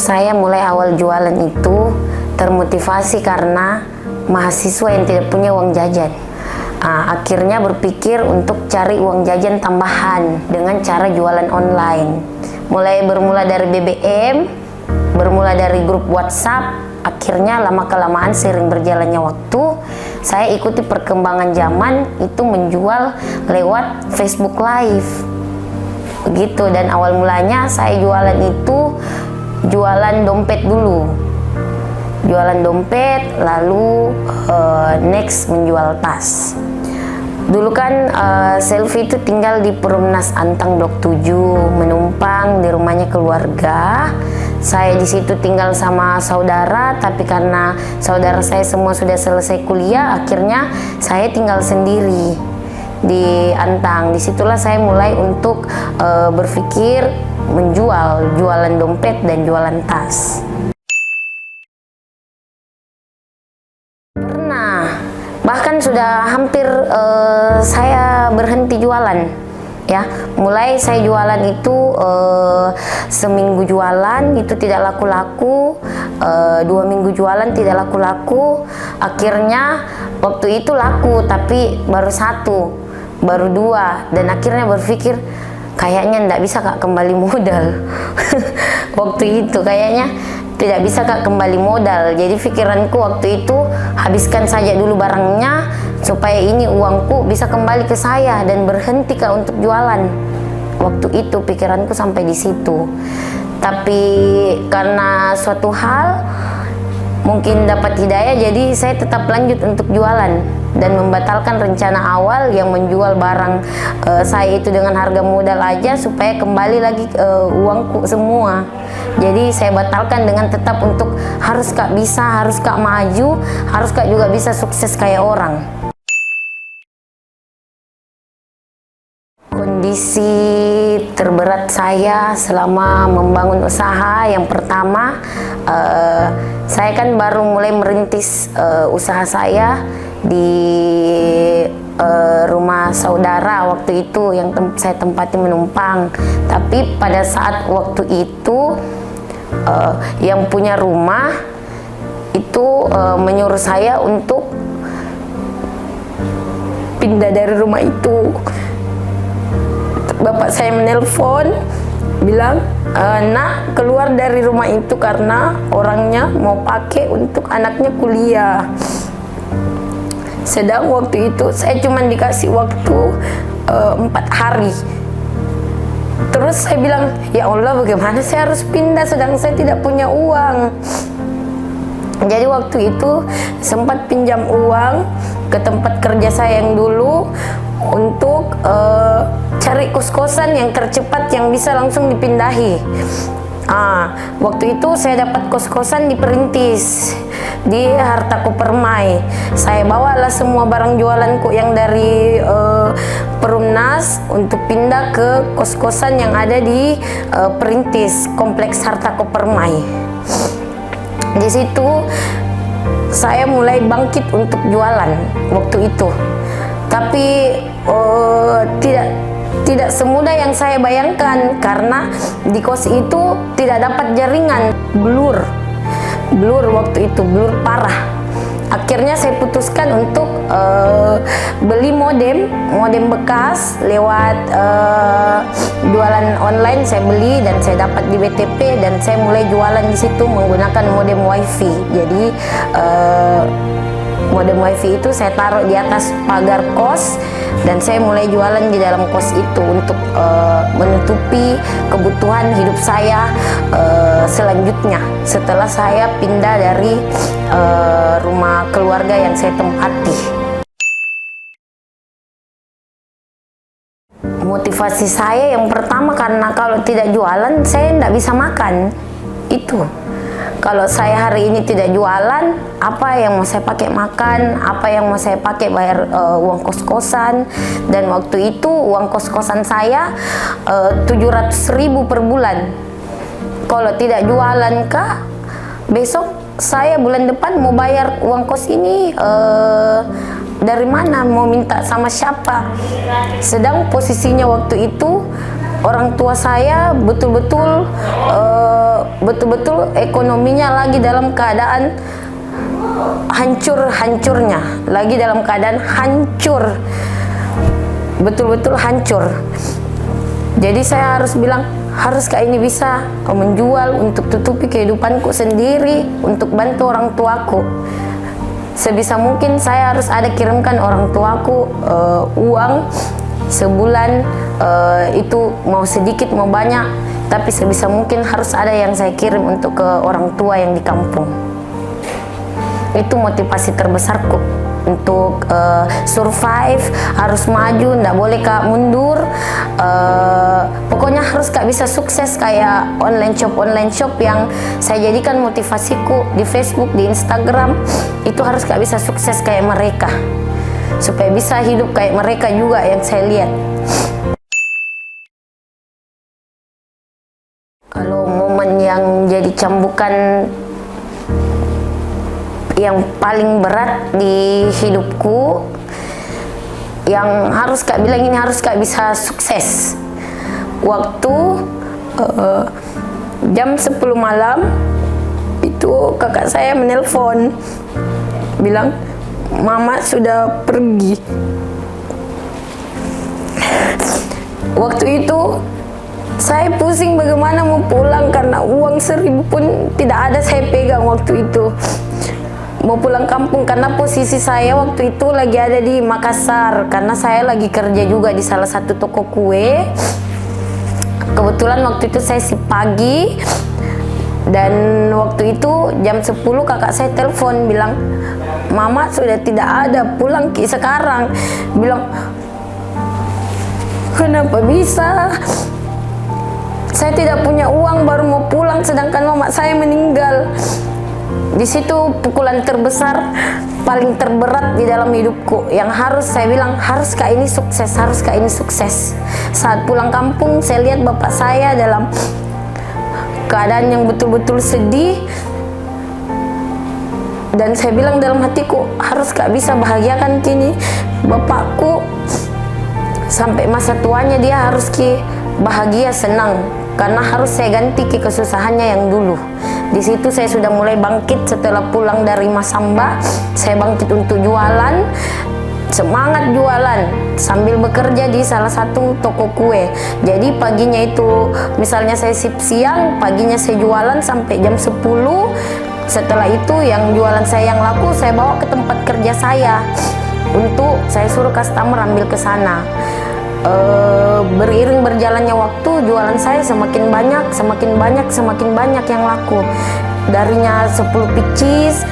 saya mulai awal jualan itu termotivasi karena mahasiswa yang tidak punya uang jajan. Akhirnya berpikir untuk cari uang jajan tambahan dengan cara jualan online. Mulai bermula dari BBM, bermula dari grup WhatsApp, akhirnya lama-kelamaan sering berjalannya waktu, saya ikuti perkembangan zaman itu menjual lewat Facebook Live. Begitu, dan awal mulanya saya jualan itu jualan dompet dulu. Jualan dompet, lalu next menjual tas. Dulu kan Selvi itu tinggal di Perumnas Antang Blok 7, menumpang di rumahnya keluarga. Saya di situ tinggal sama saudara, tapi karena saudara saya semua sudah selesai kuliah, akhirnya saya tinggal sendiri di Antang. Disitulah saya mulai untuk berpikir jualan dompet dan jualan tas. Bahkan sudah hampir saya berhenti jualan, ya. Mulai saya jualan itu seminggu jualan itu tidak laku-laku, 2 minggu jualan tidak laku-laku. Akhirnya waktu itu laku, tapi baru 1, baru 2, dan akhirnya berpikir kayaknya ndak bisa Kak kembali modal. Waktu itu kayaknya tidak bisa Kak kembali modal. Jadi pikiranku waktu itu, habiskan saja dulu barangnya supaya ini uangku bisa kembali ke saya dan berhenti Kak untuk jualan. Waktu itu pikiranku sampai di situ. Tapi karena suatu hal mungkin dapat hidayah, jadi saya tetap lanjut untuk jualan dan membatalkan rencana awal yang menjual barang saya itu dengan harga modal aja supaya kembali lagi uangku semua. Jadi saya batalkan dengan tetap untuk harus Kak bisa, harus Kak maju, harus Kak juga bisa sukses kayak orang. Kondisi terberat saya selama membangun usaha, yang pertama saya kan baru mulai merintis usaha saya di rumah saudara waktu itu yang saya tempati menumpang. Tapi pada saat waktu itu yang punya rumah itu menyuruh saya untuk pindah dari rumah itu. Bapak saya menelpon bilang, nak keluar dari rumah itu karena orangnya mau pakai untuk anaknya kuliah. Sedang waktu itu saya cuma dikasih waktu 4 hari. Terus saya bilang, ya Allah, bagaimana saya harus pindah sedang saya tidak punya uang. Jadi waktu itu sempat pinjam uang ke tempat kerja saya yang dulu untuk cari kos-kosan yang tercepat yang bisa langsung dipindahi. Waktu itu saya dapat kos-kosan di Perintis, di Harta Kopermai. Saya bawalah semua barang jualanku yang dari Perumnas untuk pindah ke kos-kosan yang ada di Perintis, Kompleks Harta Kopermai. Di situ saya mulai bangkit untuk jualan waktu itu. Tapi tidak semudah yang saya bayangkan, karena di kos itu tidak dapat jaringan, blur waktu itu, blur parah. Akhirnya saya putuskan untuk beli modem bekas lewat jualan online. Saya beli dan saya dapat di BTP dan saya mulai jualan di situ menggunakan modem WiFi. Jadi modem WiFi itu saya taruh di atas pagar kos dan saya mulai jualan di dalam kos itu untuk menutupi kebutuhan hidup saya selanjutnya setelah saya pindah dari rumah keluarga yang saya tempati. Motivasi saya yang pertama, karena kalau tidak jualan saya tidak bisa makan. Itu kalau saya hari ini tidak jualan, apa yang mau saya pakai makan, apa yang mau saya pakai bayar uang kos-kosan. Dan waktu itu uang kos-kosan saya 700.000 per bulan. Kalau tidak jualan Kak, besok saya bulan depan mau bayar uang kos ini dari mana, mau minta sama siapa. Sedang posisinya waktu itu orang tua saya betul-betul ekonominya lagi dalam keadaan hancur-hancurnya, lagi dalam keadaan hancur, betul-betul hancur. Jadi saya harus bilang, haruskah ini bisa menjual untuk tutupi kehidupanku sendiri, untuk bantu orang tuaku. Sebisa mungkin saya harus ada kirimkan orang tuaku uang sebulan, itu mau sedikit mau banyak, tapi sebisa mungkin harus ada yang saya kirim untuk ke orang tua yang di kampung. Itu motivasi terbesarku untuk survive, harus maju, ndak boleh Kak mundur. Pokoknya harus Kak bisa sukses kayak online shop yang saya jadikan motivasiku di Facebook, di Instagram. Itu harus Kak bisa sukses kayak mereka, supaya bisa hidup kayak mereka juga yang saya lihat. Kalau momen yang jadi cambukan yang paling berat di hidupku, yang harus Kak bilang ini harus Kak bisa sukses, waktu jam 10 malam itu kakak saya menelpon bilang mama sudah pergi. Waktu itu saya pusing bagaimana mau pulang karena uang 1.000 pun tidak ada saya pegang waktu itu. Mau pulang kampung karena posisi saya waktu itu lagi ada di Makassar, karena saya lagi kerja juga di salah satu toko kue. Kebetulan waktu itu saya shift pagi, dan waktu itu jam 10 kakak saya telepon bilang mama sudah tidak ada, pulang Ki sekarang. Bilang kenapa bisa, saya tidak punya uang, baru mau pulang sedangkan mama saya meninggal. Di situ pukulan terbesar, paling terberat di dalam hidupku, yang harus saya bilang, harus Kak ini sukses, harus Kak ini sukses. Saat pulang kampung, saya lihat bapak saya dalam keadaan yang betul-betul sedih, dan saya bilang dalam hatiku, harus Kak bisa bahagiakan kini bapakku sampai masa tuanya, dia harus Ki bahagia, senang, karena harus saya ganti Ki kesusahannya yang dulu. Di situ saya sudah mulai bangkit setelah pulang dari Masamba. Saya bangkit untuk jualan, semangat jualan sambil bekerja di salah satu toko kue. Jadi paginya itu misalnya saya shift siang, paginya saya jualan sampai jam 10. Setelah itu yang jualan saya yang laku saya bawa ke tempat kerja saya untuk saya suruh customer ambil ke sana. Beriring berjalannya waktu, jualan saya semakin banyak yang laku. Darinya 10 picis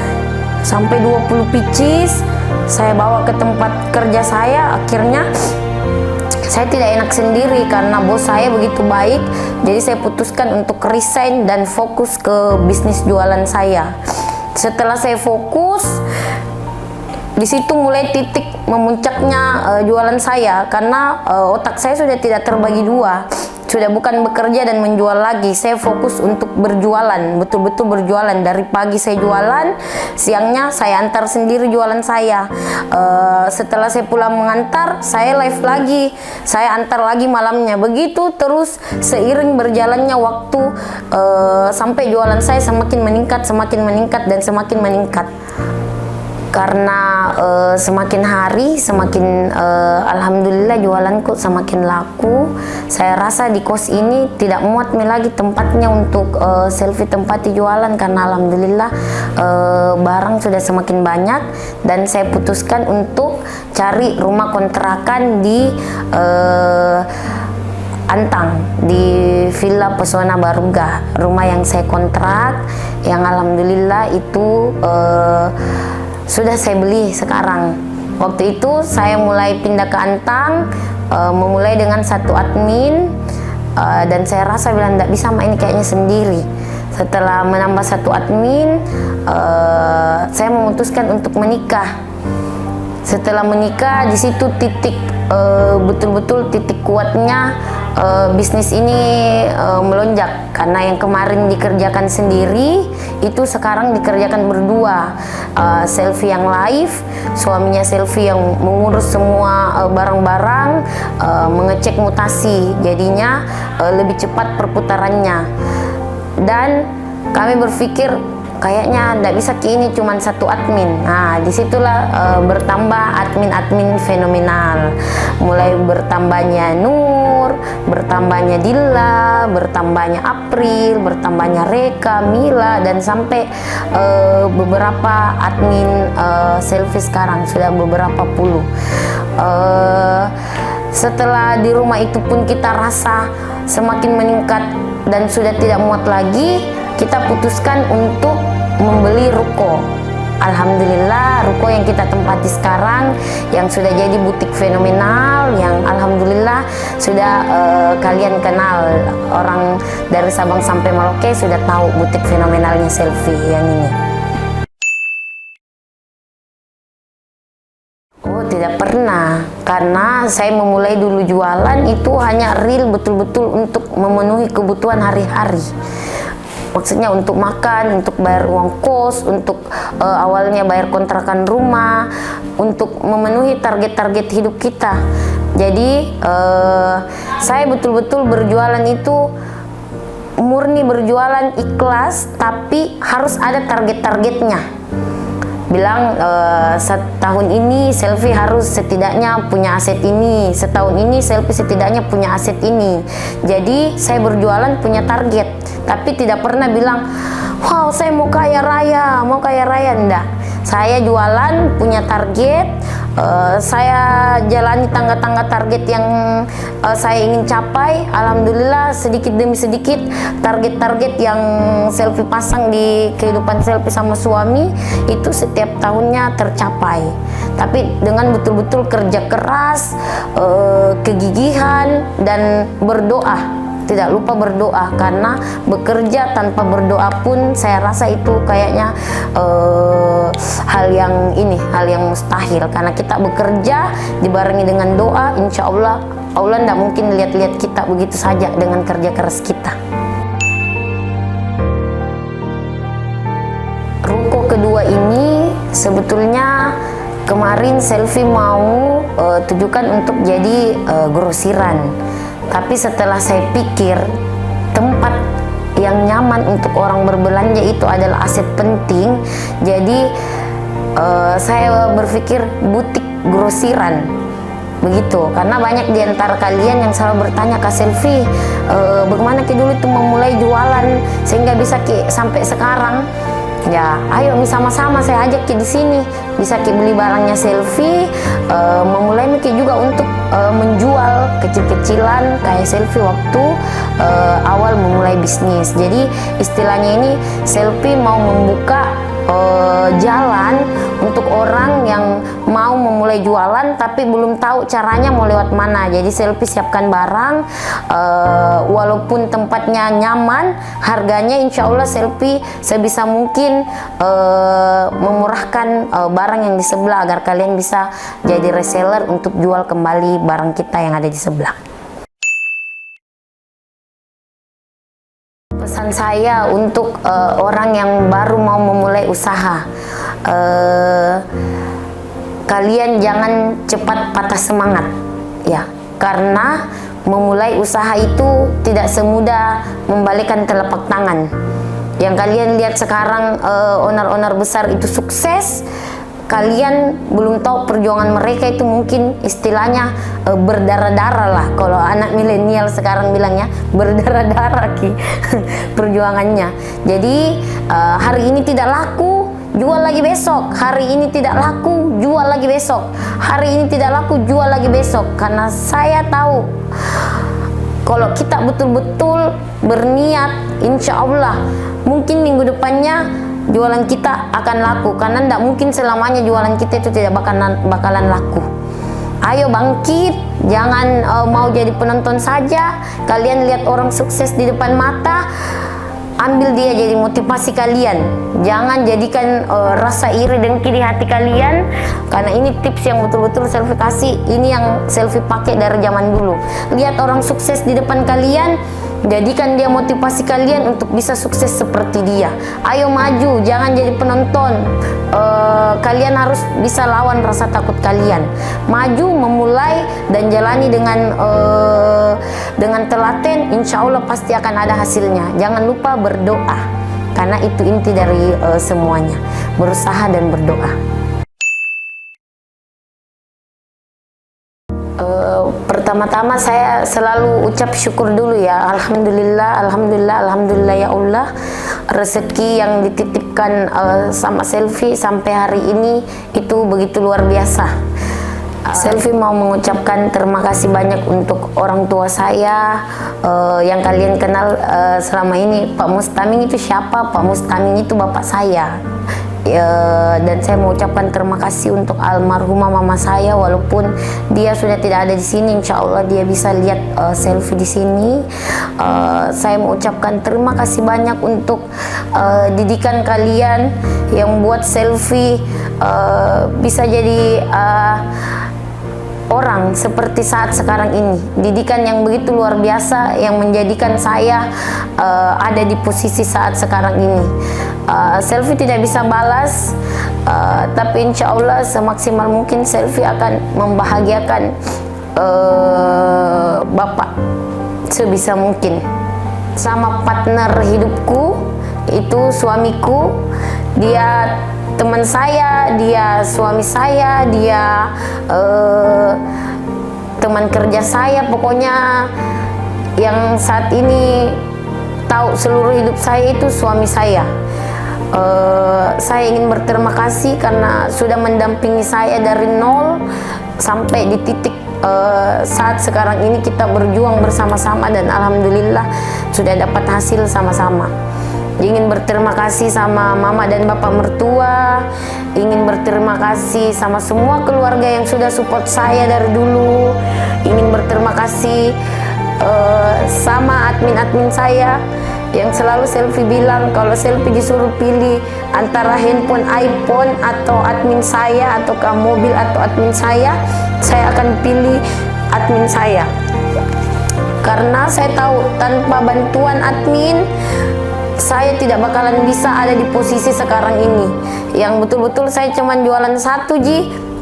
sampai 20 picis saya bawa ke tempat kerja saya. Akhirnya saya tidak enak sendiri karena bos saya begitu baik, jadi saya putuskan untuk resign dan fokus ke bisnis jualan saya. Setelah saya fokus, di situ mulai titik memuncaknya jualan saya, karena otak saya sudah tidak terbagi dua, sudah bukan bekerja dan menjual lagi. Saya fokus untuk berjualan, betul-betul berjualan. Dari pagi saya jualan, siangnya saya antar sendiri jualan saya. Setelah saya pulang mengantar, saya live lagi, saya antar lagi malamnya. Begitu terus seiring berjalannya waktu, sampai jualan saya semakin meningkat dan semakin meningkat. Karena semakin hari semakin alhamdulillah jualanku semakin laku. Saya rasa di kos ini tidak muat lagi tempatnya untuk selfie tempati jualan, karena alhamdulillah barang sudah semakin banyak, dan saya putuskan untuk cari rumah kontrakan di Antang, di Villa Pesona Baruga, rumah yang saya kontrak, yang alhamdulillah itu sudah saya beli sekarang. Waktu itu saya mulai pindah ke Antang, memulai dengan satu admin, dan saya rasa bilang tidak bisa ini kayaknya sendiri. Setelah menambah satu admin, saya memutuskan untuk menikah. Setelah menikah, di situ titik betul-betul titik kuatnya bisnis ini melonjak, karena yang kemarin dikerjakan sendiri itu sekarang dikerjakan berdua. Selfie yang live, suaminya Selfie yang mengurus semua barang-barang, mengecek mutasi, jadinya lebih cepat perputarannya. Dan kami berpikir kayaknya tidak bisa ini cuma satu admin. Nah, disitulah bertambah admin-admin fenomenal. Mulai bertambahnya Nur, bertambahnya Dilla, bertambahnya April, bertambahnya Reka, Mila, dan sampai beberapa admin Selfie sekarang sudah beberapa puluh. Setelah di rumah itu pun kita rasa semakin meningkat dan sudah tidak muat lagi, kita putuskan untuk membeli ruko. Alhamdulillah, ruko yang kita tempati sekarang yang sudah jadi butik fenomenal, yang alhamdulillah sudah kalian kenal, orang dari Sabang sampai Merauke sudah tahu butik fenomenalnya Selfie yang ini. Oh, tidak pernah, karena saya memulai dulu jualan itu hanya real betul-betul untuk memenuhi kebutuhan hari-hari. Maksudnya untuk makan, untuk bayar uang kos, untuk awalnya bayar kontrakan rumah, untuk memenuhi target-target hidup kita. Jadi saya betul-betul berjualan itu murni berjualan ikhlas, tapi harus ada target-targetnya. Bilang setahun ini Selfie harus setidaknya punya aset ini, setahun ini Selfie setidaknya punya aset ini. Jadi saya berjualan punya target, tapi tidak pernah bilang wow saya mau kaya raya, enggak. Saya jualan punya target, saya jalani tangga-tangga target yang saya ingin capai. Alhamdulillah sedikit demi sedikit target-target yang Selfie pasang di kehidupan Selfie sama suami itu setiap tahunnya tercapai. Tapi dengan betul-betul kerja keras, kegigihan, dan berdoa. Tidak lupa berdoa, karena bekerja tanpa berdoa pun saya rasa itu kayaknya hal yang mustahil. Karena kita bekerja dibarengi dengan doa, insya Allah Allah tidak mungkin lihat-lihat kita begitu saja dengan kerja keras kita. Ruko kedua ini sebetulnya kemarin Selfie mau tujukan untuk jadi grosiran. Tapi setelah saya pikir tempat yang nyaman untuk orang berbelanja itu adalah aset penting, jadi saya berpikir butik grosiran begitu. Karena banyak di antara kalian yang selalu bertanya ke Selfie, bagaimana Ki dulu itu memulai jualan sehingga bisa Ki sampai sekarang. Ya, ayo sama-sama saya ajak Ki di sini. Bisa Ki beli barangnya Selfie, memulai Ki juga untuk menjual kecil-kecilan kayak Selfie waktu awal memulai bisnis. Jadi istilahnya ini Selfie mau membuka jalan untuk orang yang mau memulai jualan tapi belum tahu caranya mau lewat mana. Jadi Selfie siapkan barang, walaupun tempatnya nyaman, harganya insya Allah Selfie sebisa mungkin memurahkan barang yang di sebelah agar kalian bisa jadi reseller untuk jual kembali barang kita yang ada di sebelah. Pesan saya untuk orang yang baru mau memulai usaha, kalian jangan cepat patah semangat ya, karena memulai usaha itu tidak semudah membalikkan telapak tangan. Yang kalian lihat sekarang owner-owner besar itu sukses, kalian belum tahu perjuangan mereka itu mungkin istilahnya berdarah-darah lah. Kalau anak milenial sekarang bilangnya berdarah-darah Ki perjuangannya. Jadi hari ini tidak laku, jual lagi besok. Hari ini tidak laku, jual lagi besok. Hari ini tidak laku, jual lagi besok. Karena saya tahu kalau kita betul-betul berniat, insya Allah mungkin minggu depannya jualan kita akan laku. Karena tidak mungkin selamanya jualan kita itu tidak bakalan laku. Ayo bangkit, jangan mau jadi penonton saja. Kalian lihat orang sukses di depan mata, ambil dia jadi motivasi kalian. Jangan jadikan rasa iri dengki di hati kalian, karena ini tips yang betul-betul selfie kasih. Ini yang selfie pakai dari zaman dulu. Lihat orang sukses di depan kalian, jadikan dia motivasi kalian untuk bisa sukses seperti dia. Ayo maju, jangan jadi penonton. Kalian harus bisa lawan rasa takut kalian. Maju, memulai, dan jalani dengan telaten. Insya Allah pasti akan ada hasilnya. Jangan lupa berdoa, karena itu inti dari semuanya. Berusaha dan berdoa. Pertama-tama saya selalu ucap syukur dulu ya. Alhamdulillah, alhamdulillah, alhamdulillah ya Allah, rezeki yang dititipkan sama selfie sampai hari ini itu begitu luar biasa. Selfie mau mengucapkan terima kasih banyak untuk orang tua saya yang kalian kenal selama ini. Pak Mustaming itu siapa? Pak Mustaming itu bapak saya. Dan saya mengucapkan terima kasih untuk almarhumah mama saya, walaupun dia sudah tidak ada di sini. Insya Allah dia bisa lihat selfie di sini. Saya mengucapkan terima kasih banyak untuk didikan kalian yang buat selfie bisa jadi orang seperti saat sekarang ini. Didikan yang begitu luar biasa yang menjadikan saya ada di posisi saat sekarang ini. Selfie tidak bisa balas, tapi insya Allah semaksimal mungkin selfie akan membahagiakan Bapak sebisa mungkin. Sama partner hidupku itu suamiku, dia teman saya, dia suami saya, dia teman kerja saya, pokoknya yang saat ini tahu seluruh hidup saya itu suami saya. Saya ingin berterima kasih karena sudah mendampingi saya dari nol sampai di titik saat sekarang ini kita berjuang bersama-sama, dan alhamdulillah sudah dapat hasil sama-sama. Ingin berterima kasih sama mama dan bapak mertua, ingin berterima kasih sama semua keluarga yang sudah support saya dari dulu, ingin berterima kasih sama admin-admin saya yang selalu selfie bilang kalau selfie disuruh pilih antara handphone iPhone atau admin saya, atau ke mobil atau admin saya akan pilih admin saya, karena saya tahu tanpa bantuan admin saya tidak bakalan bisa ada di posisi sekarang ini. Yang betul-betul saya cuma jualan satu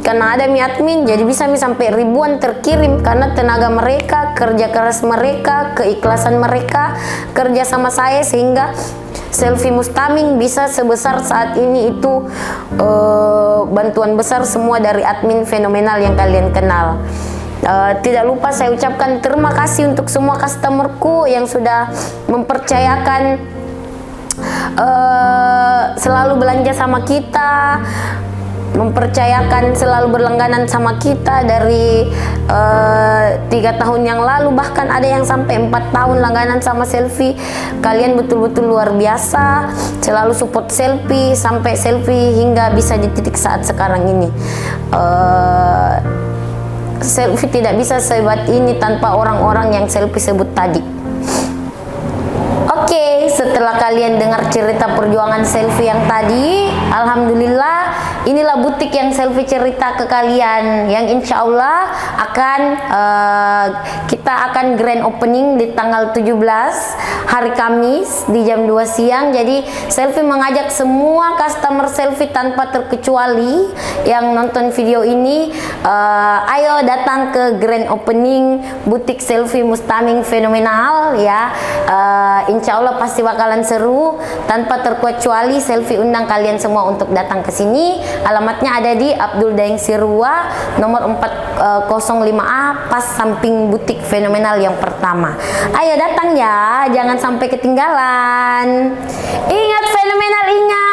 karena ada admin, jadi bisa sampai ribuan terkirim karena tenaga mereka, kerja keras mereka, keikhlasan mereka kerja sama saya, sehingga selfie Mustaming bisa sebesar saat ini. Itu bantuan besar semua dari admin fenomenal yang kalian kenal. Tidak lupa saya ucapkan terima kasih untuk semua customerku yang sudah mempercayakan selalu belanja sama kita, mempercayakan selalu berlangganan sama kita dari 3 tahun yang lalu, bahkan ada yang sampai 4 tahun langganan sama selfie. Kalian betul-betul luar biasa, selalu support selfie sampai selfie hingga bisa di titik saat sekarang ini. Selfie tidak bisa sehebat ini tanpa orang-orang yang selfie sebut tadi. Oke, setelah kalian dengar cerita perjuangan selfie yang tadi, alhamdulillah inilah butik yang selfie cerita ke kalian, yang insya Allah kita akan grand opening di tanggal 17 hari Kamis di jam 2 siang. Jadi selfie mengajak semua customer selfie tanpa terkecuali yang nonton video ini, ayo datang ke grand opening butik selfie Mustaming fenomenal ya. Insya Allah pasti bakalan seru. Tanpa terkecuali selfie undang kalian semua untuk datang ke sini. Alamatnya ada di Abdul Daeng Sirua nomor 405A, pas samping butik fenomenal yang pertama. Ayo datang ya, jangan sampai ketinggalan. Ingat fenomenal, ingat.